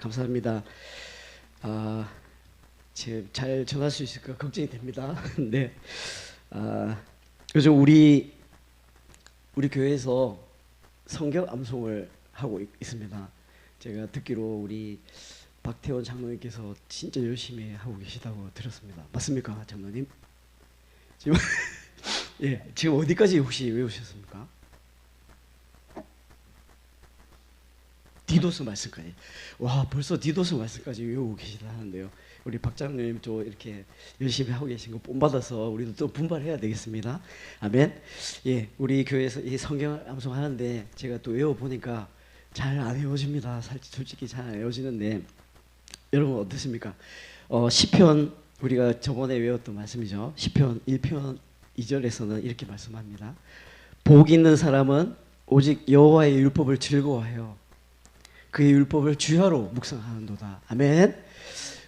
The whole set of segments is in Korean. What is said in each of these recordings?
감사합니다. 아, 지금 잘 전할 수 있을까 걱정이 됩니다. 네. 요즘 우리 교회에서 성경 암송을 하고 있습니다. 제가 듣기로 우리 박태원 장로님께서 진짜 열심히 하고 계시다고 들었습니다. 맞습니까, 장로님? 지금 예, 지금 어디까지 혹시 외우셨습니까? 디도스 말씀까지. 와, 벌써 디도스 말씀까지 외우고 계시다는데요. 우리 박장로님 또 이렇게 열심히 하고 계신 거 본받아서 우리도 또 분발해야 되겠습니다. 아멘. 예, 우리 교회에서 이 성경 암송하는데 제가 또 외워 보니까 잘 안 외워집니다. 솔직히 잘 안 외워지는데 여러분 어떻습니까? 시편 우리가 저번에 외웠던 말씀이죠. 시편 1편 2절에서는 이렇게 말씀합니다. 복 있는 사람은 오직 여호와의 율법을 즐거워하여 그의 율법을 주야로 묵상하는도다. 아멘.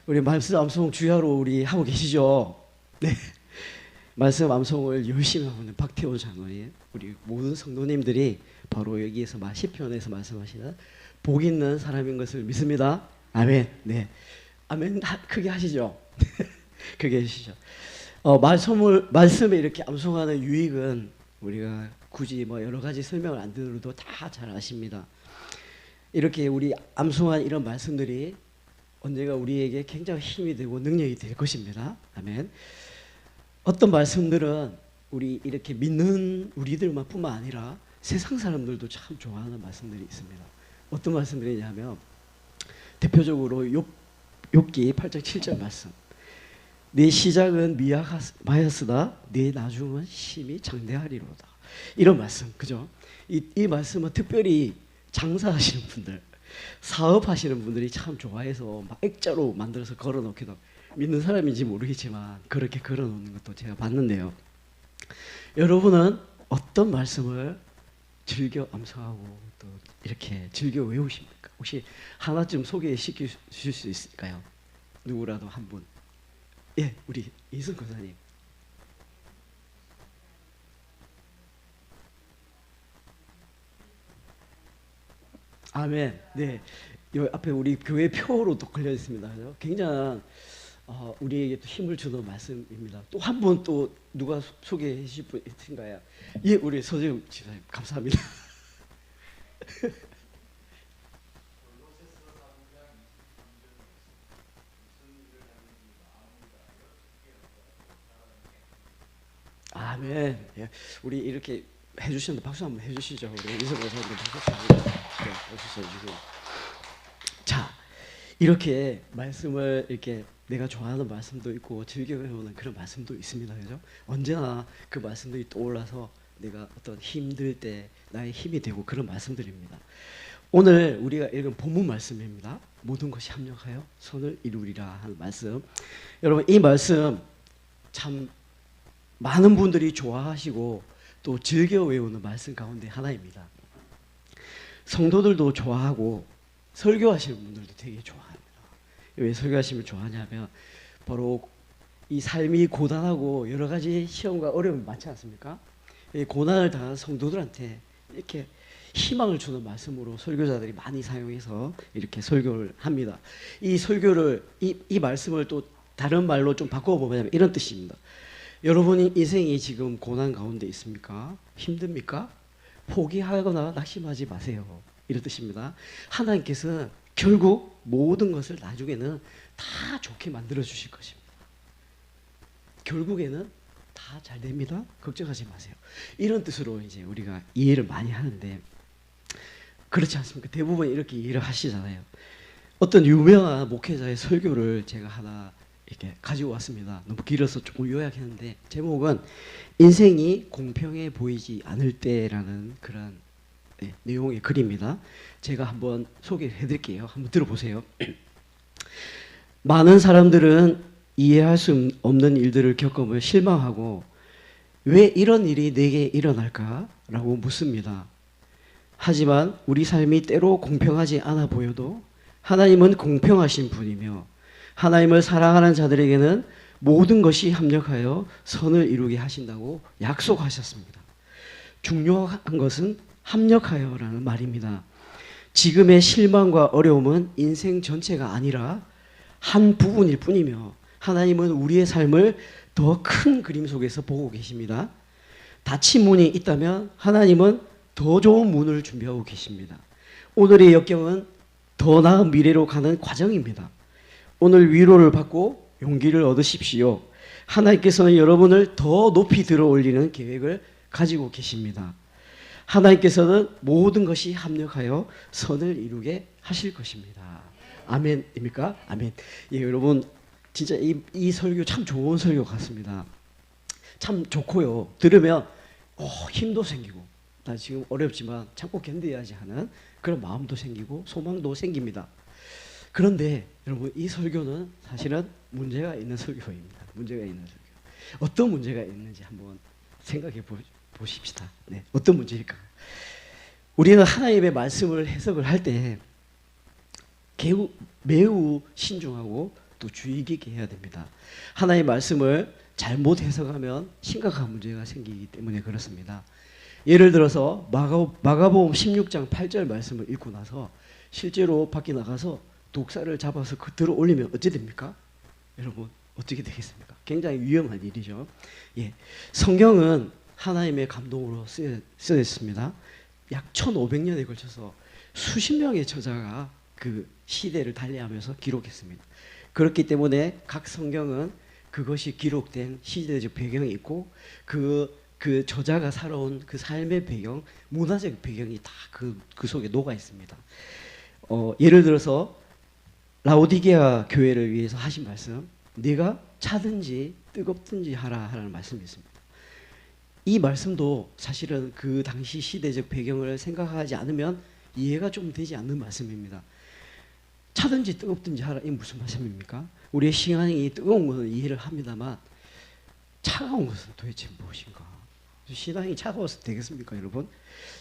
우리 말씀 암송 주야로 우리 하고 계시죠? 네. 말씀 암송을 열심히 하고 있는 박태원 장로님, 우리 모든 성도님들이 바로 여기에서 시편에서 말씀하시는 복 있는 사람인 것을 믿습니다. 아멘. 네. 아멘. 크게 하시죠. 크게 해주시죠. 말씀을 이렇게 암송하는 유익은 우리가 굳이 뭐 여러 가지 설명을 안 드려도 다 잘 아십니다. 이렇게 우리 암송한 이런 말씀들이 언젠가 우리에게 굉장히 힘이 되고 능력이 될 것입니다. 아멘. 어떤 말씀들은 우리 이렇게 믿는 우리들만뿐만 아니라 세상 사람들도 참 좋아하는 말씀들이 있습니다. 어떤 말씀들이냐면 대표적으로 욥기 8장 7절 말씀. 내 시작은 미약하였으나 내 나중은 심히 장대하리로다. 이런 말씀, 그죠? 이 말씀은 특별히 장사하시는 분들, 사업하시는 분들이 참 좋아해서 막 액자로 만들어서 걸어놓기도, 믿는 사람인지 모르겠지만 그렇게 걸어놓는 것도 제가 봤는데요. 여러분은 어떤 말씀을 즐겨 암송하고 또 이렇게 즐겨 외우십니까? 혹시 하나쯤 소개시켜 주실 수 있을까요? 누구라도 한 분. 예, 우리 이승 권사님. 아멘. 네, 요 앞에 우리 교회 표로 또 걸려 있습니다. 그죠? 굉장한 우리에게 또 힘을 주는 말씀입니다. 또 한 분 또 누가 소개해 주실 분 있으신가요? 예, 우리 서재웅 지사님 감사합니다. 아멘. 예, 우리 이렇게 해주시는데 박수 한번 해주시죠. 우리 이승 권사님 박수 한번. 네, 박수 쳐주시고. 자, 이렇게 말씀을 이렇게 내가 좋아하는 말씀도 있고 즐겨 외우는 그런 말씀도 있습니다. 그죠? 언제나 그 말씀들이 떠올라서 내가 어떤 힘들 때 나의 힘이 되고 그런 말씀들입니다. 오늘 우리가 읽은 본문 말씀입니다. 모든 것이 합력하여 선을 이루리라 하는 말씀. 여러분, 이 말씀 참 많은 분들이 좋아하시고 또 즐겨 외우는 말씀 가운데 하나입니다. 성도들도 좋아하고 설교하시는 분들도 되게 좋아합니다. 왜 설교하시면 좋아하냐면 바로 이 삶이 고단하고 여러 가지 시험과 어려움이 많지 않습니까? 이 고난을 당한 성도들한테 이렇게 희망을 주는 말씀으로 설교자들이 많이 사용해서 이렇게 설교를 합니다. 이 설교를 이 말씀을 또 다른 말로 좀 바꿔보면 이런 뜻입니다. 여러분이 인생이 지금 고난 가운데 있습니까? 힘듭니까? 포기하거나 낙심하지 마세요. 이런 뜻입니다. 하나님께서는 결국 모든 것을 나중에는 다 좋게 만들어 주실 것입니다. 결국에는 다 잘 됩니다. 걱정하지 마세요. 이런 뜻으로 이제 우리가 이해를 많이 하는데 그렇지 않습니까? 대부분 이렇게 이해를 하시잖아요. 어떤 유명한 목회자의 설교를 제가 하나 이렇게 가지고 왔습니다. 너무 길어서 조금 요약했는데 제목은 인생이 공평해 보이지 않을 때라는 그런 내용의 글입니다. 제가 한번 소개해 드릴게요. 한번 들어보세요. 많은 사람들은 이해할 수 없는 일들을 겪으며 실망하고 왜 이런 일이 내게 일어날까? 라고 묻습니다. 하지만 우리 삶이 때로 공평하지 않아 보여도 하나님은 공평하신 분이며 하나님을 사랑하는 자들에게는 모든 것이 합력하여 선을 이루게 하신다고 약속하셨습니다. 중요한 것은 합력하여라는 말입니다. 지금의 실망과 어려움은 인생 전체가 아니라 한 부분일 뿐이며 하나님은 우리의 삶을 더 큰 그림 속에서 보고 계십니다. 닫힌 문이 있다면 하나님은 더 좋은 문을 준비하고 계십니다. 오늘의 역경은 더 나은 미래로 가는 과정입니다. 오늘 위로를 받고 용기를 얻으십시오. 하나님께서는 여러분을 더 높이 들어 올리는 계획을 가지고 계십니다. 하나님께서는 모든 것이 합력하여 선을 이루게 하실 것입니다. 아멘입니까? 아멘. 예, 여러분 진짜 이 설교 참 좋은 설교 같습니다. 참 좋고요. 들으면 힘도 생기고 나 지금 어렵지만 참고 견뎌야지 하는 그런 마음도 생기고 소망도 생깁니다. 그런데 여러분 이 설교는 사실은 문제가 있는 설교입니다. 문제가 있는 설교. 어떤 문제가 있는지 한번 생각해 보십시다. 네, 어떤 문제일까? 우리는 하나님의 말씀을 해석을 할 때 매우 신중하고 또 주의 깊게 해야 됩니다. 하나님의 말씀을 잘못 해석하면 심각한 문제가 생기기 때문에 그렇습니다. 예를 들어서 마가복음 16장 8절 말씀을 읽고 나서 실제로 밖에 나가서 독사를 잡아서 들어 올리면 어찌 됩니까? 여러분 어떻게 되겠습니까? 굉장히 위험한 일이죠. 예, 성경은 하나님의 감동으로 쓰였습니다. 약 1500년에 걸쳐서 수십 명의 저자가 그 시대를 달리하면서 기록했습니다. 그렇기 때문에 각 성경은 그것이 기록된 시대적 배경이 있고 그 저자가 살아온 그 삶의 배경, 문화적 배경이 다 그 속에 녹아 있습니다. 예를 들어서 라오디게아 교회를 위해서 하신 말씀, 네가 차든지 뜨겁든지 하라는 말씀이 있습니다. 이 말씀도 사실은 그 당시 시대적 배경을 생각하지 않으면 이해가 좀 되지 않는 말씀입니다. 차든지 뜨겁든지 하라, 이 무슨 말씀입니까? 우리의 신앙이 뜨거운 것은 이해를 합니다만 차가운 것은 도대체 무엇인가? 신앙이 차가워서 되겠습니까, 여러분?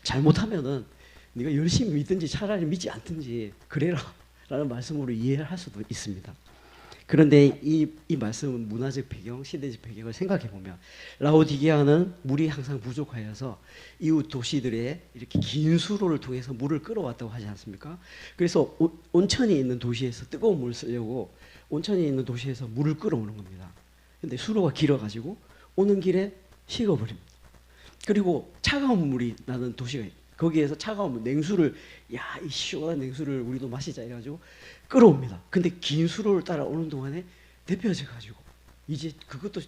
잘못하면은 네가 열심히 믿든지 차라리 믿지 않든지 그래라 라는 말씀으로 이해를 할 수도 있습니다. 그런데 이 말씀은 문화적 배경, 시대적 배경을 생각해 보면 라오디게아는 물이 항상 부족하여서 이웃 도시들의 이렇게 긴 수로를 통해서 물을 끌어왔다고 하지 않습니까? 그래서 온천이 있는 도시에서 뜨거운 물을 쓰려고 온천이 있는 도시에서 물을 끌어오는 겁니다. 근데 수로가 길어가지고 오는 길에 식어버립니다. 그리고 차가운 물이 나는 도시가 있어요. 거기에서 차가운 냉수를 이 시원한 냉수를 우리도 마시자 해가지고 끌어옵니다. 근데 긴 수로를 따라오는 동안에 데펴져가지고 이제 그것도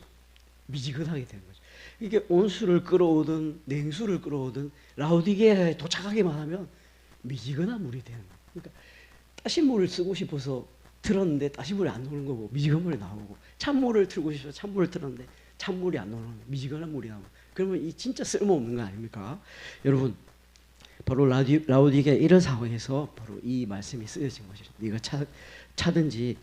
미지근하게 되는 거죠. 이게 온수를 끌어오든 냉수를 끌어오든 라오디게아에 도착하기만 하면 미지근한 물이 되는 거예요. 그러니까 따신 물을 쓰고 싶어서 틀었는데 따신 물이 안 나오는 거고 미지근한 물이 나오고 찬물을 틀고 싶어서 찬물을 틀었는데 찬물이 안 나오는 거예요. 미지근한 물이 나오고 그러면 이 진짜 쓸모없는 거 아닙니까? 여러분 바로 라오디게아 이런 상황에서 바로 이 말씀이 쓰여진 것이죠. 네가 차든지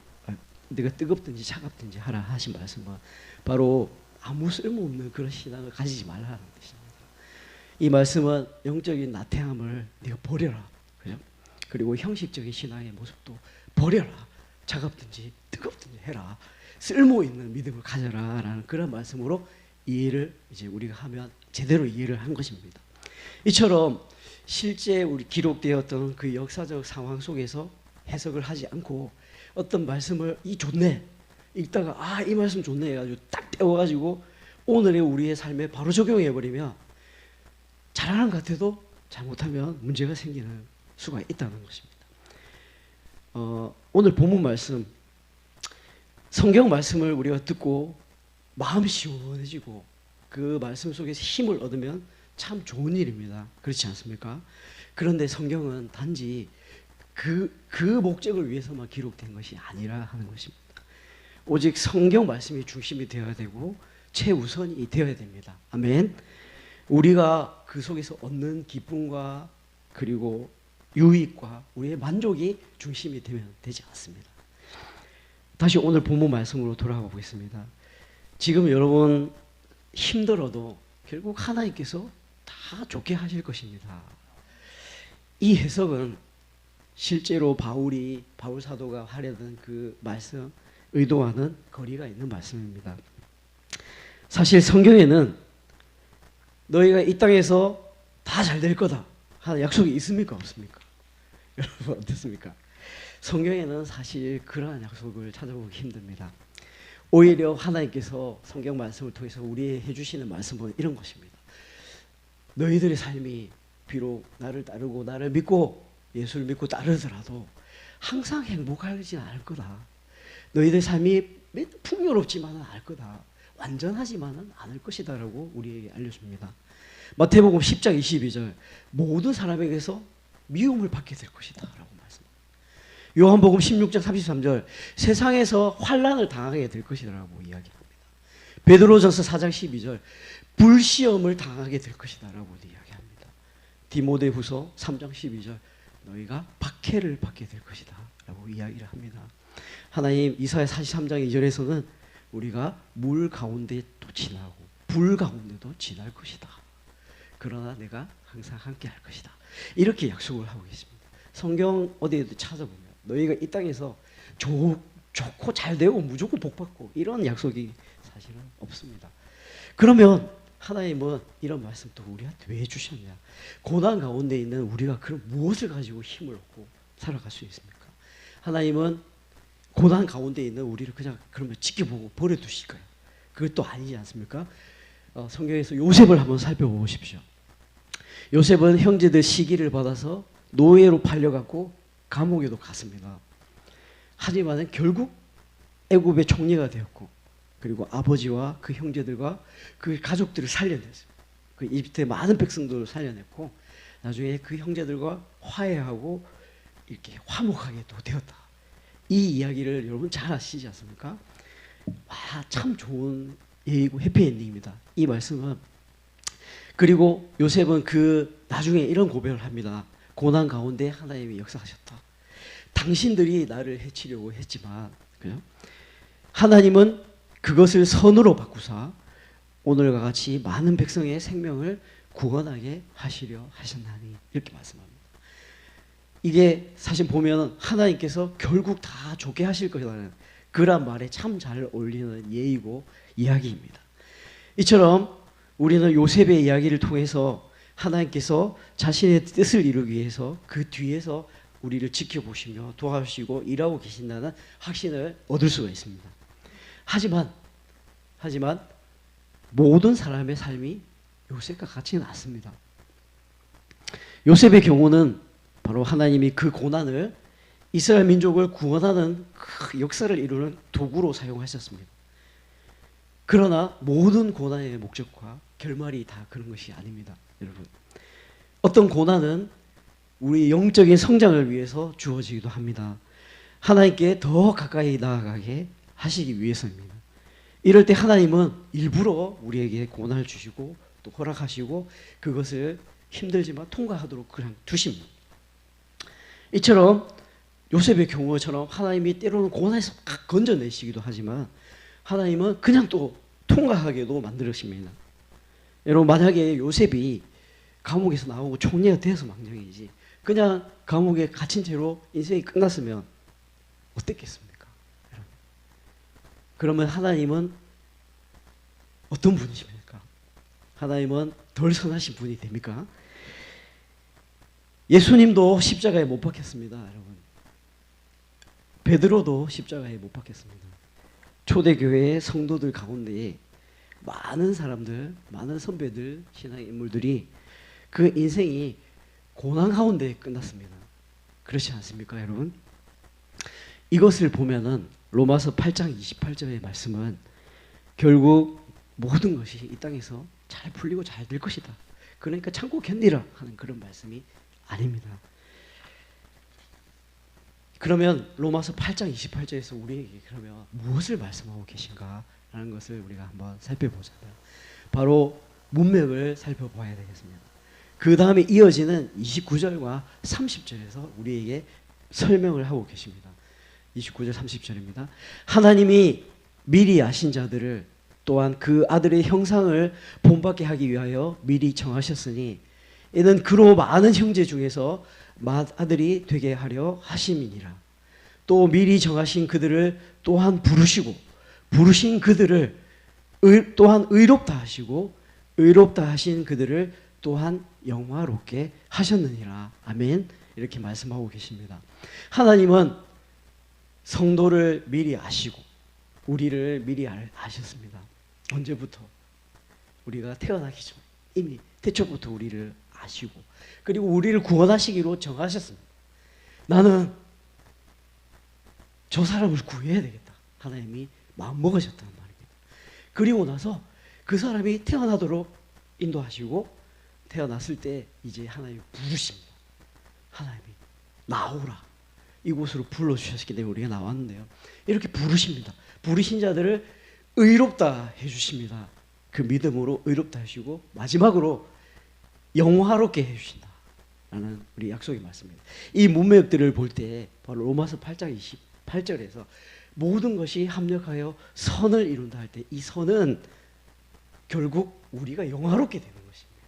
네가 뜨겁든지 차갑든지 하라 하신 말씀은 바로 아무 쓸모없는 그런 신앙을 가지지 말라는 뜻입니다. 이 말씀은 영적인 나태함을 네가 버려라. 그죠? 그리고 형식적인 신앙의 모습도 버려라. 차갑든지 뜨겁든지 해라. 쓸모 있는 믿음을 가져라라는 그런 말씀으로 이해를 이제 우리가 하면 제대로 이해를 한 것입니다. 이처럼 실제 우리 기록되었던 그 역사적 상황 속에서 해석을 하지 않고 어떤 말씀을 좋네 읽다가 이 말씀 좋네 해가지고 딱 떼어가지고 오늘의 우리의 삶에 바로 적용해버리면 잘하는 것 같아도 잘못하면 문제가 생기는 수가 있다는 것입니다. 오늘 본문 말씀 성경 말씀을 우리가 듣고 마음이 시원해지고 그 말씀 속에서 힘을 얻으면 참 좋은 일입니다. 그렇지 않습니까? 그런데 성경은 단지 그 목적을 위해서만 기록된 것이 아니라 하는 것입니다. 오직 성경 말씀이 중심이 되어야 되고 최우선이 되어야 됩니다. 아멘. 우리가 그 속에서 얻는 기쁨과 그리고 유익과 우리의 만족이 중심이 되면 되지 않습니다. 다시 오늘 본문 말씀으로 돌아가 보겠습니다. 지금 여러분 힘들어도 결국 하나님께서 다 좋게 하실 것입니다. 이 해석은 실제로 바울 사도가 하려던 그 말씀 의도와는 거리가 있는 말씀입니다. 사실 성경에는 너희가 이 땅에서 다 잘 될 거다 하는 약속이 있습니까? 없습니까? 여러분 어떻습니까? 성경에는 사실 그러한 약속을 찾아보기 힘듭니다. 오히려 하나님께서 성경 말씀을 통해서 우리에게 해주시는 말씀은 이런 것입니다. 너희들의 삶이 비록 나를 따르고 나를 믿고 예수를 믿고 따르더라도 항상 행복하지는 않을 거다. 너희들 삶이 풍요롭지만은 않을 거다. 완전하지만은 않을 것이다 라고 우리에게 알려줍니다. 마태복음 10장 22절 모든 사람에게서 미움을 받게 될 것이다 라고 말씀합니다. 요한복음 16장 33절 세상에서 환난을 당하게 될 것이다 라고 이야기합니다. 베드로전서 4장 12절 불시험을 당하게 될 것이다 라고 이야기합니다. 디모데후서 3장 12절 너희가 박해를 받게 될 것이다 라고 이야기를 합니다. 하나님 이사야 43장 2절에서는 우리가 물 가운데 또 지나고 불 가운데도 지날 것이다. 그러나 내가 항상 함께 할 것이다. 이렇게 약속을 하고 계십니다. 성경 어디에도 찾아보면 너희가 이 땅에서 좋고 잘 되고 무조건 복받고 이런 약속이 사실은 없습니다. 그러면 하나님은 이런 말씀 또 우리한테 왜 주셨냐? 고난 가운데 있는 우리가 그럼 무엇을 가지고 힘을 얻고 살아갈 수 있습니까? 하나님은 고난 가운데 있는 우리를 그냥 그러면 지켜보고 버려두실까요? 그것도 아니지 않습니까? 성경에서 요셉을 한번 살펴보십시오. 요셉은 형제들 시기를 받아서 노예로 팔려갖고 감옥에도 갔습니다. 하지만 결국 애굽의 총리가 되었고 그리고 아버지와 그 형제들과 그 가족들을 살려냈어요. 그 이집트의 많은 백성들을 살려냈고 나중에 그 형제들과 화해하고 이렇게 화목하게도 되었다. 이 이야기를 여러분 잘 아시지 않습니까? 참 좋은 예이고 해피엔딩입니다. 이 말씀은 그리고 요셉은 그 나중에 이런 고백을 합니다. 고난 가운데 하나님이 역사하셨다. 당신들이 나를 해치려고 했지만 그죠? 하나님은 그것을 선으로 바꾸사 오늘과 같이 많은 백성의 생명을 구원하게 하시려 하셨나니 이렇게 말씀합니다. 이게 사실 보면 하나님께서 결국 다 좋게 하실 것이라는 그런 말에 참 잘 어울리는 예이고 이야기입니다. 이처럼 우리는 요셉의 이야기를 통해서 하나님께서 자신의 뜻을 이루기 위해서 그 뒤에서 우리를 지켜보시며 도와주시고 일하고 계신다는 확신을 얻을 수가 있습니다. 하지만 모든 사람의 삶이 요셉과 같지는 않습니다. 요셉의 경우는 바로 하나님이 그 고난을 이스라엘 민족을 구원하는 그 역사를 이루는 도구로 사용하셨습니다. 그러나 모든 고난의 목적과 결말이 다 그런 것이 아닙니다. 여러분, 어떤 고난은 우리 영적인 성장을 위해서 주어지기도 합니다. 하나님께 더 가까이 나아가게 하시기 위해서입니다. 이럴 때 하나님은 일부러 우리에게 고난을 주시고 또 허락하시고 그것을 힘들지만 통과하도록 그냥 두십니다. 이처럼 요셉의 경우처럼 하나님이 때로는 고난에서 건져내시기도 하지만 하나님은 그냥 또 통과하게도 만들으십니다. 여러분, 만약에 요셉이 감옥에서 나오고 총리가 되어서 망정이지 그냥 감옥에 갇힌 채로 인생이 끝났으면 어땠겠습니까? 여러분. 그러면 하나님은 어떤 분이십니까? 하나님은 덜 선하신 분이 됩니까? 예수님도 십자가에 못 박혔습니다. 여러분. 베드로도 십자가에 못 박혔습니다. 초대교회의 성도들 가운데 많은 사람들, 많은 선배들, 신앙의 인물들이 그 인생이 고난 가운데 끝났습니다. 그렇지 않습니까, 여러분? 이것을 보면은 로마서 8장 28절의 말씀은 결국 모든 것이 이 땅에서 잘 풀리고 잘 될 것이다. 그러니까 참고 견디라 하는 그런 말씀이 아닙니다. 그러면 로마서 8장 28절에서 우리에게 그러면 무엇을 말씀하고 계신가 라는 것을 우리가 한번 살펴보자면 바로 문맥을 살펴봐야 되겠습니다. 그 다음에 이어지는 29절과 30절에서 우리에게 설명을 하고 계십니다. 29절 30절입니다. 하나님이 미리 아신 자들을 또한 그 아들의 형상을 본받게 하기 위하여 미리 정하셨으니 이는 그로 많은 형제 중에서 맏아들이 되게 하려 하심이니라. 또 미리 정하신 그들을 또한 부르시고 부르신 그들을 또한 의롭다 하시고 의롭다 하신 그들을 또한 영화롭게 하셨느니라. 아멘. 이렇게 말씀하고 계십니다. 하나님은 성도를 미리 아시고 우리를 미리 아셨습니다. 언제부터? 우리가 태어나기 전 이미 태초부터 우리를 아시고 그리고 우리를 구원하시기로 정하셨습니다. 나는 저 사람을 구해야 되겠다. 하나님이 마음먹으셨다는 말입니다. 그리고 나서 그 사람이 태어나도록 인도하시고 태어났을 때 이제 하나님이 부르십니다. 하나님이 나오라. 이곳으로 불러주셨기 때문에 우리가 나왔는데요. 이렇게 부르십니다. 부르신 자들을 의롭다 해주십니다. 그 믿음으로 의롭다 하시고 마지막으로 영화롭게 해주신다 라는 우리 약속의 말씀입니다. 이 문맥들을 볼 때 바로 로마서 8장 28절에서 모든 것이 합력하여 선을 이룬다 할 때 이 선은 결국 우리가 영화롭게 되는 것입니다.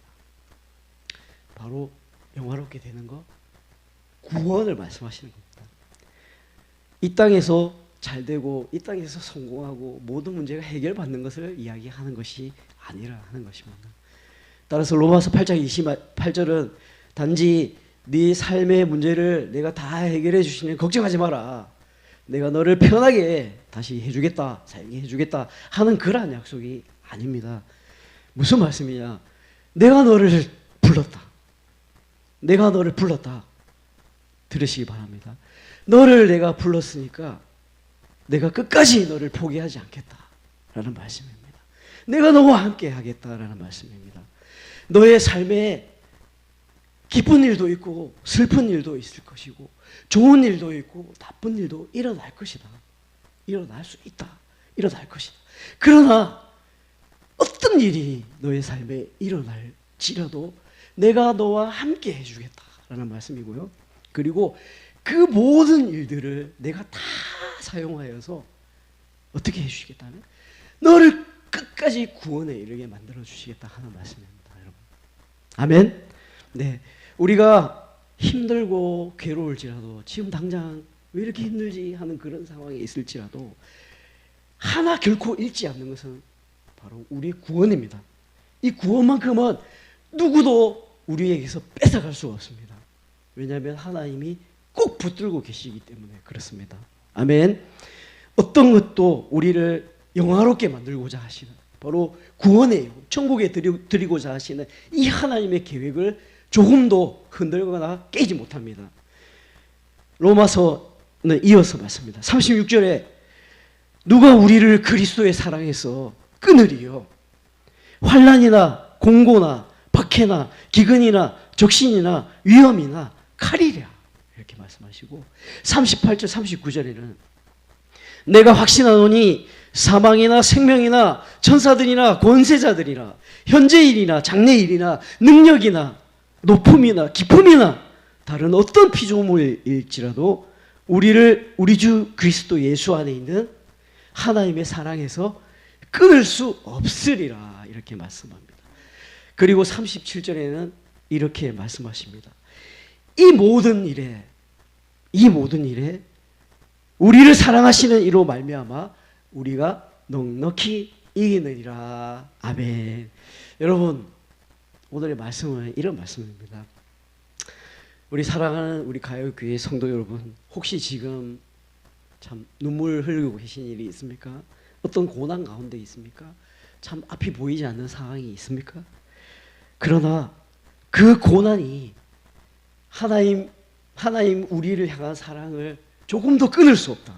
바로 영화롭게 되는 것, 구원을 말씀하시는 겁니다. 이 땅에서 잘 되고 이 땅에서 성공하고 모든 문제가 해결받는 것을 이야기하는 것이 아니라 하는 것입니다. 따라서 로마서 8장 28절은 단지 네 삶의 문제를 내가 다 해결해 주시는 걱정하지 마라. 내가 너를 편하게 다시 해주겠다, 살게 해주겠다 하는 그러한 약속이 아닙니다. 무슨 말씀이냐? 내가 너를 불렀다. 내가 너를 불렀다. 들으시기 바랍니다. 너를 내가 불렀으니까 내가 끝까지 너를 포기하지 않겠다라는 말씀입니다. 내가 너와 함께 하겠다라는 말씀입니다. 너의 삶에 기쁜 일도 있고 슬픈 일도 있을 것이고 좋은 일도 있고 나쁜 일도 일어날 것이다. 일어날 수 있다. 일어날 것이다. 그러나 어떤 일이 너의 삶에 일어날지라도 내가 너와 함께 해주겠다라는 말씀이고요. 그리고 그 모든 일들을 내가 다 사용하여서 어떻게 해주시겠다면 너를 끝까지 구원에 이르게 만들어 주시겠다 하는 말씀입니다. 여러분. 아멘. 네, 우리가 힘들고 괴로울지라도 지금 당장 왜 이렇게 힘들지 하는 그런 상황에 있을지라도 하나 결코 잃지 않는 것은 바로 우리의 구원입니다. 이 구원만큼은 누구도 우리에게서 뺏어갈 수가 없습니다. 왜냐하면 하나님이 꼭 붙들고 계시기 때문에 그렇습니다. 아멘. 어떤 것도 우리를 영화롭게 만들고자 하시는 바로 구원의 천국에 드리고자 하시는 이 하나님의 계획을 조금도 흔들거나 깨지 못합니다. 로마서는 이어서 말씀합니다. 36절에 누가 우리를 그리스도의 사랑에서 끊으리요? 환난이나 공고나 박해나 기근이나 적신이나 위험이나 칼이랴 이렇게 말씀하시고 38절 39절에는 내가 확신하노니 사망이나 생명이나 천사들이나 권세자들이나 현재일이나 장래일이나 능력이나 높음이나 깊음이나 다른 어떤 피조물일지라도 우리를 우리 주 그리스도 예수 안에 있는 하나님의 사랑에서 끊을 수 없으리라 이렇게 말씀합니다. 그리고 37절에는 이렇게 말씀하십니다. 이 모든 일에 우리를 사랑하시는 이로 말미암아 우리가 넉넉히 이기느니라. 아멘. 여러분, 오늘의 말씀은 이런 말씀입니다. 우리 사랑하는 우리 가요교회 성도 여러분, 혹시 지금 참 눈물 흘리고 계신 일이 있습니까? 어떤 고난 가운데 있습니까? 참 앞이 보이지 않는 상황이 있습니까? 그러나 그 고난이 하나님 우리를 향한 사랑을 조금 더 끊을 수 없다.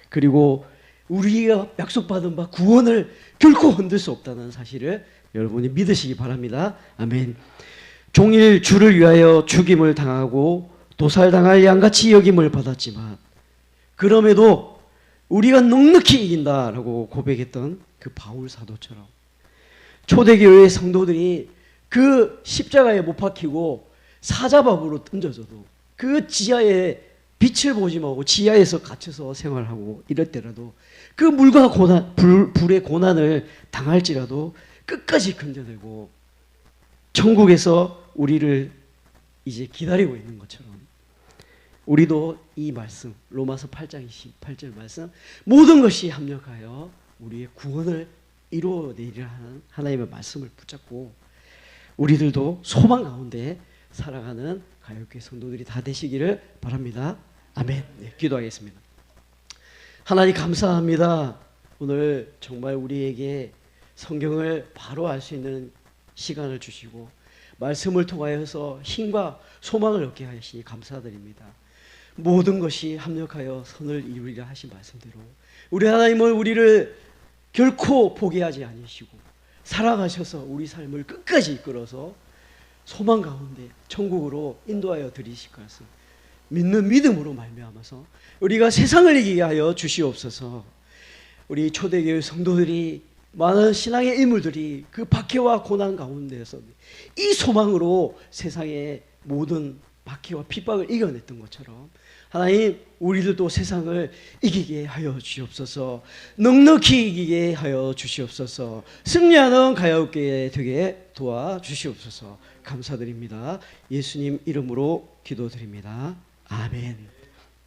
그리고 우리가 약속받은 바 구원을 결코 흔들 수 없다는 사실을 여러분이 믿으시기 바랍니다. 아멘. 종일 주를 위하여 죽임을 당하고 도살당할 양같이 여김을 받았지만 그럼에도 우리가 넉넉히 이긴다라고 고백했던 그 바울 사도처럼 초대교회의 성도들이 그 십자가에 못 박히고 사자밥으로 던져져도 그 지하에 빛을 보지 말고 지하에서 갇혀서 생활하고 이럴 때라도 그 물과 고난, 불의 고난을 당할지라도 끝까지 견뎌내고 천국에서 우리를 이제 기다리고 있는 것처럼 우리도 이 말씀 로마서 8장 28절 말씀 모든 것이 합력하여 우리의 구원을 이루어내리라 하는 하나님의 말씀을 붙잡고 우리들도 소망 가운데 살아가는 가요교회 성도들이 다 되시기를 바랍니다. 아멘. 네, 기도하겠습니다. 하나님 감사합니다. 오늘 정말 우리에게 성경을 바로 알 수 있는 시간을 주시고 말씀을 통하여서 힘과 소망을 얻게 하시니 감사드립니다. 모든 것이 합력하여 선을 이루리라 하신 말씀대로 우리 하나님은 우리를 결코 포기하지 아니시고 살아가셔서 우리 삶을 끝까지 이끌어서 소망 가운데 천국으로 인도하여 드리실 것을 믿는 믿음으로 말미암아서 우리가 세상을 이기게 하여 주시옵소서. 우리 초대교회 성도들이 많은 신앙의 인물들이 그 박해와 고난 가운데서 이 소망으로 세상의 모든 박해와 핍박을 이겨냈던 것처럼 하나님 우리들도 세상을 이기게 하여 주시옵소서. 넉넉히 이기게 하여 주시옵소서. 승리하는 가야옥교회 되게 도와주시옵소서. 감사드립니다. 예수님 이름으로 기도드립니다. 아멘.